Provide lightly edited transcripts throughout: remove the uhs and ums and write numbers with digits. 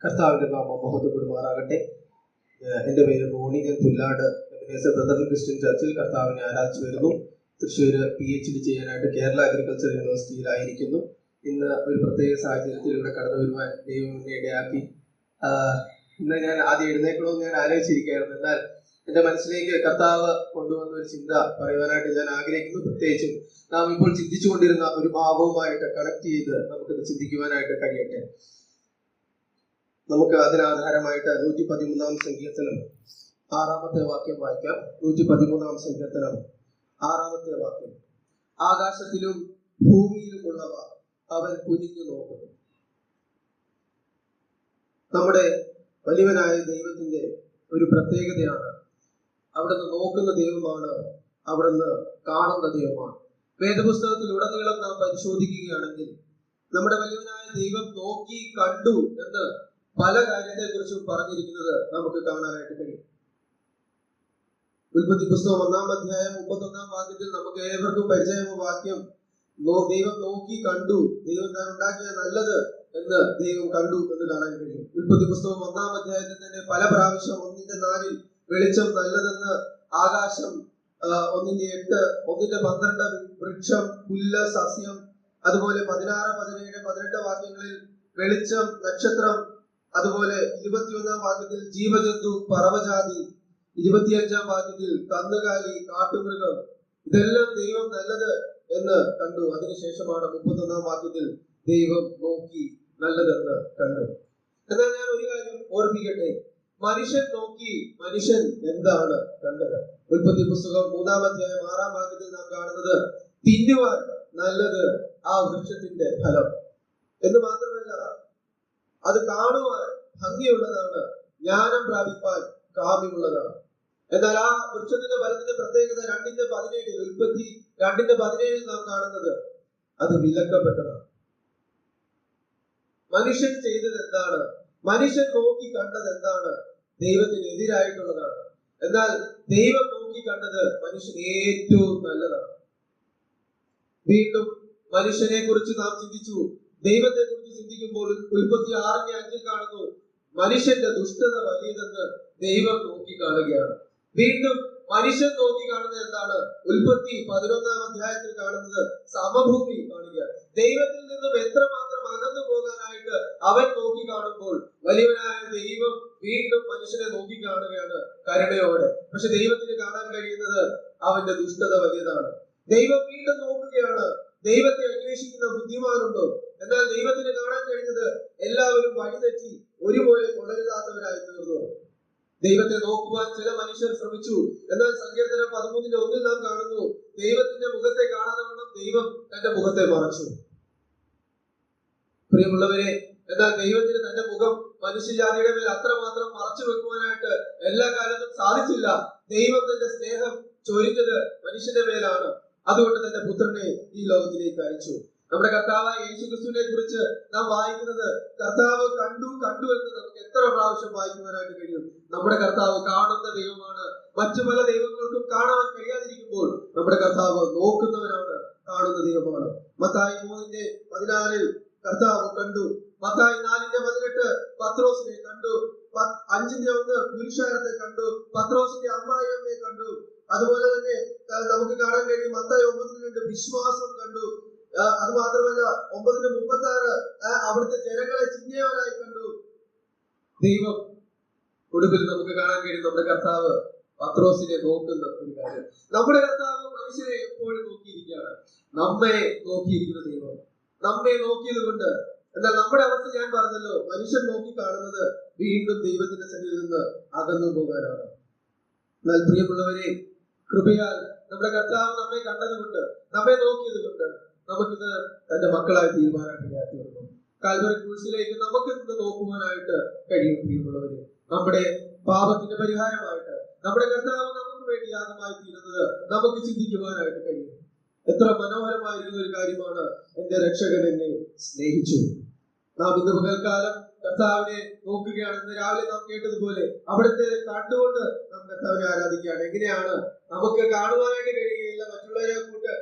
കർത്താവിന്റെ നാമം മഹത്വപ്പെടുമാറാകട്ടെ. എൻ്റെ പേര് റോണി. ഞാൻ പുല്ലാട് ബ്രദറൻ ക്രിസ്ത്യൻ ചർച്ചിൽ കർത്താവിനെ ആരാധിച്ചു വരുന്നു. തൃശ്ശൂർ PhD ചെയ്യാനായിട്ട് കേരള അഗ്രികൾച്ചർ യൂണിവേഴ്സിറ്റിയിലായിരിക്കുന്നു. ഇന്ന് ഒരു പ്രത്യേക സാഹചര്യത്തിൽ ഇവിടെ കടന്നു വരുവാൻ ദൈവം എന്നെ ഇടയാക്കി. ഇന്ന് ഞാൻ ആദ്യം എഴുന്നേക്കണമെന്ന് ഞാൻ ആലോചിച്ചിരിക്കുകയായിരുന്നു. എന്നാൽ എൻ്റെ മനസ്സിലേക്ക് കർത്താവ് കൊണ്ടുവന്ന ഒരു ചിന്ത പറയുവാനായിട്ട് ഞാൻ ആഗ്രഹിക്കുന്നു. പ്രത്യേകിച്ചും നാം ഇപ്പോൾ ചിന്തിച്ചു കൊണ്ടിരുന്ന ഒരു ഭാവവുമായിട്ട് കണക്ട് ചെയ്ത് നമുക്കിത് ചിന്തിക്കുവാനായിട്ട് കഴിയട്ടെ. നമുക്ക് അതിനാധാരമായിട്ട് 113 സങ്കീർത്തനം 6-ാമത്തെ വാക്യം വായിക്കാം. 113 സങ്കീർത്തനം 6-ാമത്തെ വാക്യം. ആകാശത്തിലും ഭൂമിയിലുമുള്ളവ അവൻ കുനിഞ്ഞു നോക്കുന്നു. നമ്മുടെ വലിയവനായ ദൈവത്തിന്റെ ഒരു പ്രത്യേകതയാണ് അവിടുന്ന് നോക്കുന്ന ദൈവമാണ്, അവിടുന്ന് കാണുന്ന ദൈവമാണ്. വേദപുസ്തകത്തിൽ ഉടനീളം നാം പരിശോധിക്കുകയാണെങ്കിൽ നമ്മുടെ വലിയവനായ ദൈവം നോക്കി കണ്ടു എന്ന് പല കാര്യത്തെ കുറിച്ചും പറഞ്ഞിരിക്കുന്നത് നമുക്ക് കാണാനായിട്ട് കഴിയും. ഉൽപ്പത്തി പുസ്തകം 1-ാം അധ്യായം 31-ാം വാക്യത്തിൽ നമുക്ക് ഏവർക്കും പരിചയമായ വാക്യം, ദൈവം നോക്കി കണ്ടു, ദൈവം താൻ ഉണ്ടാക്കിയ നല്ലത് എന്ന് ദൈവം കണ്ടു എന്ന് കാണാൻ കഴിയും. ഉൽപ്പത്തി പുസ്തകം 1-ാം അധ്യായത്തിൽ തന്നെ പല പ്രാവശ്യം 1:4 വെളിച്ചം നല്ലതെന്ന്, ആകാശം 1:8, 1:12 വൃക്ഷം, പുല്ല്, സസ്യം, അതുപോലെ 16, 17, 18 വാക്യങ്ങളിൽ വെളിച്ചം, നക്ഷത്രം, അതുപോലെ 21-ാം വാക്യത്തിൽ ജീവജന്തു, പറവജാതി, 25-ാം വാക്യത്തിൽ കന്നുകാലി, കാട്ടുമൃഗം, ഇതെല്ലാം ദൈവം നല്ലത് എന്ന് കണ്ടു. അതിനുശേഷമാണ് 31-ാം വാക്യത്തിൽ ദൈവം നോക്കി നല്ലതെന്ന് കണ്ടു. എന്നാൽ ഞാൻ ഒരു കാര്യം ഓർമ്മിക്കട്ടെ, മനുഷ്യൻ നോക്കി മനുഷ്യൻ എന്താണ് കണ്ടത്? ഉൽപ്പത്തി പുസ്തകം 3-ാം അധ്യായം 6-ാം വാക്യത്തിൽ നാം കാണുന്നത് തിന്നുവാൻ നല്ലത് ആ വൃക്ഷത്തിന്റെ ഫലം എന്ന് മാത്രമല്ല, അത് കാണുവാൻ ഭംഗിയുള്ളതാണ്, ജ്ഞാനം പ്രാപിപ്പാൻ കാമ്യമുള്ളതാണ്. എന്നാൽ ആ വൃക്ഷത്തിന്റെ ഫലത്തിന്റെ പ്രത്യേകത 2:17, ഉൽപ്പത്തി 2:17 നാം കാണുന്നത് അത് വിലക്കപ്പെട്ടതാണ്. മനുഷ്യൻ ചെയ്തത് എന്താണ്? മനുഷ്യൻ നോക്കി കണ്ടത് എന്താണ്? ദൈവത്തിന് എതിരായിട്ടുള്ളതാണ്. എന്നാൽ ദൈവം നോക്കി കണ്ടത് മനുഷ്യൻ ഏറ്റവും നല്ലതാണ്. വീണ്ടും മനുഷ്യനെ കുറിച്ച് നാം ചിന്തിച്ചു, ദൈവത്തെ കുറിച്ച് ചിന്തിക്കുമ്പോൾ ഉൽപ്പത്തി 6:5 കാണുന്നു, മനുഷ്യന്റെ ദുഷ്ടത വലിയതെന്ന് ദൈവം നോക്കി കാണുകയാണ്. വീണ്ടും മനുഷ്യൻ നോക്കി കാണുന്നത് എന്താണ്? ഉൽപ്പത്തി 11-ാം അധ്യായത്തിൽ കാണുന്നത് സമഭൂമി കാണുക. ദൈവത്തിൽ നിന്നും എത്രമാത്രം അകന്നു പോകാനായിട്ട് അവൻ നോക്കി കാണുമ്പോൾ വലിയവനായ ദൈവം വീണ്ടും മനുഷ്യനെ നോക്കി കാണുകയാണ് കരുണയോടെ. പക്ഷെ ദൈവത്തിന് കാണാൻ കഴിയുന്നത് അവന്റെ ദുഷ്ടത വലിയതാണ്. ദൈവം വീണ്ടും നോക്കുകയാണ്, ദൈവത്തെ അന്വേഷിക്കുന്ന ബുദ്ധിമാനുണ്ടോ? എന്നാൽ ദൈവത്തിന് കാണാൻ കഴിയുന്നത് എല്ലാവരും വഴിതെറ്റി ഒരുപോലെ തുടരുതാത്തവരായി തീർന്നു. ദൈവത്തെ നോക്കുവാൻ ചില മനുഷ്യർ ശ്രമിച്ചു. എന്നാൽ സങ്കീർത്തനം 13:1 നാം കാണുന്നു, ദൈവത്തിന്റെ മുഖത്തെ കാണാതെ വണ്ണം ദൈവം തന്റെ മുഖത്തെ മറച്ചു. പ്രിയമുള്ളവരെ, എന്നാൽ ദൈവത്തിന് തന്റെ മുഖം മനുഷ്യജാതിയുടെ മേൽ അത്രമാത്രം മറച്ചു വെക്കുവാനായിട്ട് എല്ലാ കാലത്തും സാധിച്ചില്ല. ദൈവം തന്റെ സ്നേഹം ചൊരിഞ്ഞത് മനുഷ്യന്റെ മേലാണ്. അതുകൊണ്ട് തന്റെ പുത്രനെ ഈ ലോകത്തിലേക്ക് അയച്ചു. നമ്മുടെ കർത്താവായ യേശുക്രിസ്തുവിനെ കുറിച്ച് നാം വായിക്കുന്നത് കർത്താവ് കണ്ടു കണ്ടു എന്ന് നമുക്ക് എത്ര പ്രാവശ്യം വായിക്കുവാനായിട്ട് കഴിയും. നമ്മുടെ കർത്താവ് കാണുന്ന ദൈവമാണ്. മറ്റു പല ദൈവങ്ങൾക്കും കാണാൻ കഴിയാതിരിക്കുമ്പോൾ നമ്മുടെ കർത്താവ് നോക്കുന്നവനാണ്, കാണുന്ന ദൈവമാണ്. മത്തായി 3:14 കർത്താവ് കണ്ടു. മത്തായി 4:18 പത്രോസിനെ കണ്ടു. 5:1 പുരുഷാരത്തെ കണ്ടു. പത്രോസിന്റെ അമ്മായിയമ്മയെ കണ്ടു. അതുപോലെ തന്നെ നമുക്ക് കാണാൻ കഴിയും മത്തായി 9:2 വിശ്വാസം കണ്ടു. അത് മാത്രമല്ല 9:36 അവിടുത്തെ ജനങ്ങളെ ചിഹ്നവരായി കണ്ടു. ദൈവം ഒടുവിൽ നമുക്ക് കാണാൻ കഴിയും നമ്മുടെ കർത്താവ് പത്രോസിനെ നോക്കുന്ന ഒരു കാര്യം. നമ്മുടെ കർത്താവ് മനുഷ്യരെ എപ്പോഴും നോക്കിയിരിക്കുകയാണ്. നമ്മെ നോക്കിയിരിക്കുന്ന ദൈവം നമ്മെ നോക്കിയത് കൊണ്ട്. എന്നാൽ നമ്മുടെ അവസ്ഥ ഞാൻ പറഞ്ഞല്ലോ, മനുഷ്യൻ നോക്കി കാണുന്നത് വീണ്ടും ദൈവത്തിന്റെ സന്നിധിയിൽ നിന്ന് അകന്നു പോകാനാണ്. എന്നാൽ പ്രിയമുള്ളവരെ, കൃപയാൽ നമ്മുടെ കർത്താവ് നമ്മെ കണ്ടതുകൊണ്ട്, നമ്മെ നോക്കിയത് കൊണ്ട് നമുക്കിത് തന്റെ മക്കളായി തീരുമാനമായിട്ട് തീർന്നു. കാൽവറി ക്രൂശിലേക്ക് നമുക്ക് ഇന്ന് നോക്കുവാനായിട്ട് കഴിയും. പ്രിയമുള്ളവരെ, നമ്മുടെ പാപത്തിന്റെ പരിഹാരമായിട്ട് നമ്മുടെ കർത്താവ് നമുക്ക് വേണ്ടി യാഗമായി തീരുന്നത് നമുക്ക് ചിന്തിക്കുവാനായിട്ട് കഴിയും. എത്ര മനോഹരമായിരിക്കുന്ന ഒരു കാര്യമാണ്, എന്റെ രക്ഷകൻ എന്നെ സ്നേഹിച്ചു. നാം ഇന്ന് പകൽക്കാലം കർത്താവിനെ നോക്കുകയാണ്. ഇന്ന് രാവിലെ നാം കേട്ടതുപോലെ അവിടുത്തെ കണ്ടുകൊണ്ട് നാം കർത്താവിനെ ആരാധിക്കുകയാണ്. എങ്ങനെയാണ്? നമുക്ക് കാണുവാനായിട്ട് കഴിയുകയില്ല, മറ്റുള്ളവരെ കൂട്ട്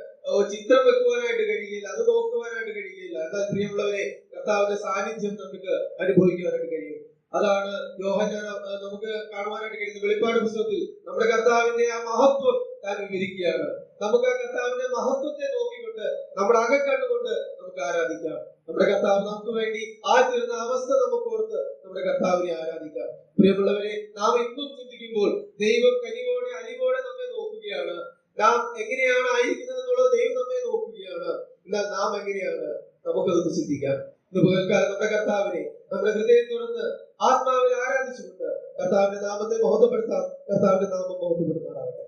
ചിത്രം വെക്കുവാനായിട്ട് കഴിയുകയില്ല, അത് നോക്കുവാനായിട്ട് കഴിയുകയില്ല. എന്നാൽ പ്രിയമുള്ളവരെ, കർത്താവിന്റെ സാന്നിധ്യം നമുക്ക് അനുഭവിക്കുവാനായിട്ട് കഴിയും. അതാണ് യോഹന്നാൻ നമുക്ക് കാണുവാനായിട്ട് കഴിയുന്നത്. വെളിപ്പാട് പുസ്തകത്തിൽ നമ്മുടെ കർത്താവിന്റെ ആ മഹത്വം താൻ വിവരിക്കുകയാണ്. നമുക്ക് ആ കർത്താവിന്റെ മഹത്വത്തെ നോക്കിക്കൊണ്ട് നമ്മുടെ അകക്കണ്ണുകൊണ്ട് നമുക്ക് ആരാധിക്കാം. നമ്മുടെ കർത്താവ് നമുക്ക് വേണ്ടി ആയിത്തീർന്ന അവസ്ഥ നമുക്ക് ഓർത്ത് നമ്മുടെ കർത്താവിനെ ആരാധിക്കാം. പ്രിയമുള്ളവരെ, നാം ഇന്നും ചിന്തിക്കുമ്പോൾ ദൈവം കനിവോടെ അലിവോടെ നമ്മെ നോക്കുകയാണ്. നാം എങ്ങനെയാണ് ആയിരിക്കുന്നത് എന്നുള്ളത് ദൈവം നമ്മെ നോക്കുകയാണ്. എന്നാൽ നാം എങ്ങനെയാണ്? നമുക്കതൊന്ന് ചിന്തിക്കാം. ഇന്ന് പകൽക്കാലം നമ്മുടെ കർത്താവിനെ നമ്മുടെ ഹൃദയം തുറന്ന് ആത്മാവിൽ ആരാധിച്ചുകൊണ്ട് കർത്താവിന്റെ നാമത്തെ മഹത്വപ്പെടുത്താം. കർത്താവിന്റെ നാമം മഹത്വപ്പെടുമാറാവട്ടെ.